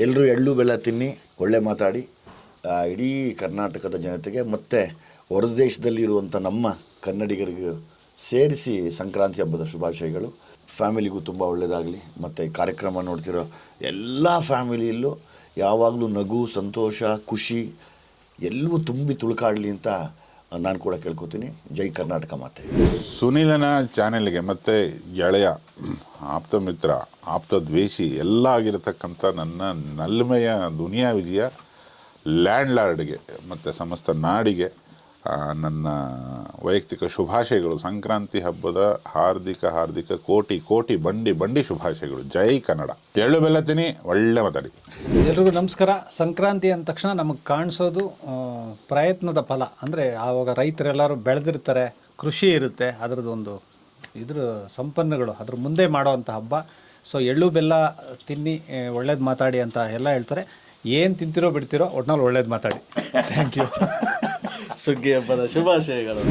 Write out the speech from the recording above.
ಎಲ್ಲರೂ ಎಳ್ಳು ಬೆಲ್ಲ ತಿನ್ನಿ, ಒಳ್ಳೆ ಮಾತಾಡಿ ಇಡೀ ಕರ್ನಾಟಕದ ಜನತೆಗೆ ಮತ್ತು ಹೊರದೇಶದಲ್ಲಿರುವಂಥ ನಮ್ಮ ಕನ್ನಡಿಗರಿಗೂ ಸೇರಿಸಿ ಸಂಕ್ರಾಂತಿ ಹಬ್ಬದ ಶುಭಾಶಯಗಳು. ಫ್ಯಾಮಿಲಿಗೂ ತುಂಬ ಒಳ್ಳೆಯದಾಗಲಿ. ಮತ್ತು ಈ ಕಾರ್ಯಕ್ರಮ ನೋಡ್ತಿರೋ ಎಲ್ಲ ಫ್ಯಾಮಿಲಿಯಲ್ಲೂ ಯಾವಾಗಲೂ ನಗು, ಸಂತೋಷ, ಖುಷಿ ಎಲ್ಲವೂ ತುಂಬಿ ತುಳುಕಾಡಲಿ ಅಂತ ನಾನು ಕೂಡ ಕೇಳ್ಕೊತೀನಿ. ಜೈ ಕರ್ನಾಟಕ ಮಾತೆ. ಸುನಿಲನ ಚಾನೆಲ್ಗೆ ಮತ್ತು ಗೆಳೆಯ, ಆಪ್ತ ಮಿತ್ರ, ಆಪ್ತ ದ್ವೇಷಿ ಎಲ್ಲ ಆಗಿರತಕ್ಕಂಥ ನನ್ನ ನಲ್ಮೆಯ ದುನಿಯಾ ವಿಜಯ ಲ್ಯಾಂಡ್ ಲಾರ್ಡ್ಗೆ ಮತ್ತು ಸಮಸ್ತ ನಾಡಿಗೆ ನನ್ನ ವೈಯಕ್ತಿಕ ಶುಭಾಶಯಗಳು. ಸಂಕ್ರಾಂತಿ ಹಬ್ಬದ ಹಾರ್ದಿಕ ಕೋಟಿ ಕೋಟಿ ಬಂಡಿ ಶುಭಾಶಯಗಳು. ಜೈ ಕನ್ನಡ. ಎಳ್ಳು ಬೆಲ್ಲ ತಿನ್ನಿ, ಒಳ್ಳೆ ಮಾತಾಡಿ. ಎಲ್ರಿಗೂ ನಮಸ್ಕಾರ. ಸಂಕ್ರಾಂತಿ ಅಂದ ತಕ್ಷಣ ನಮಗೆ ಕಾಣಿಸೋದು ಪ್ರಯತ್ನದ ಫಲ. ಅಂದರೆ ಆವಾಗ ರೈತರೆಲ್ಲರೂ ಬೆಳೆದಿರ್ತಾರೆ, ಕೃಷಿ ಇರುತ್ತೆ, ಅದರದ್ದೊಂದು ಸಂಪನ್ನುಗಳು ಅದ್ರ ಮುಂದೆ ಮಾಡೋವಂಥ ಹಬ್ಬ. ಸೊ ಎಳ್ಳು ಬೆಲ್ಲ ತಿನ್ನಿ, ಒಳ್ಳೇದು ಮಾತಾಡಿ ಅಂತ ಎಲ್ಲ ಹೇಳ್ತಾರೆ. ಏನು ತಿಂತಿರೋ ಬಿಡ್ತಿರೋ ಒಟ್ನಲ್ಲಿ ಒಳ್ಳೇದು ಮಾತಾಡಿ. Thank you. ಸುಗ್ಗಿ ಹಬ್ಬದ ಶುಭಾಶಯಗಳು.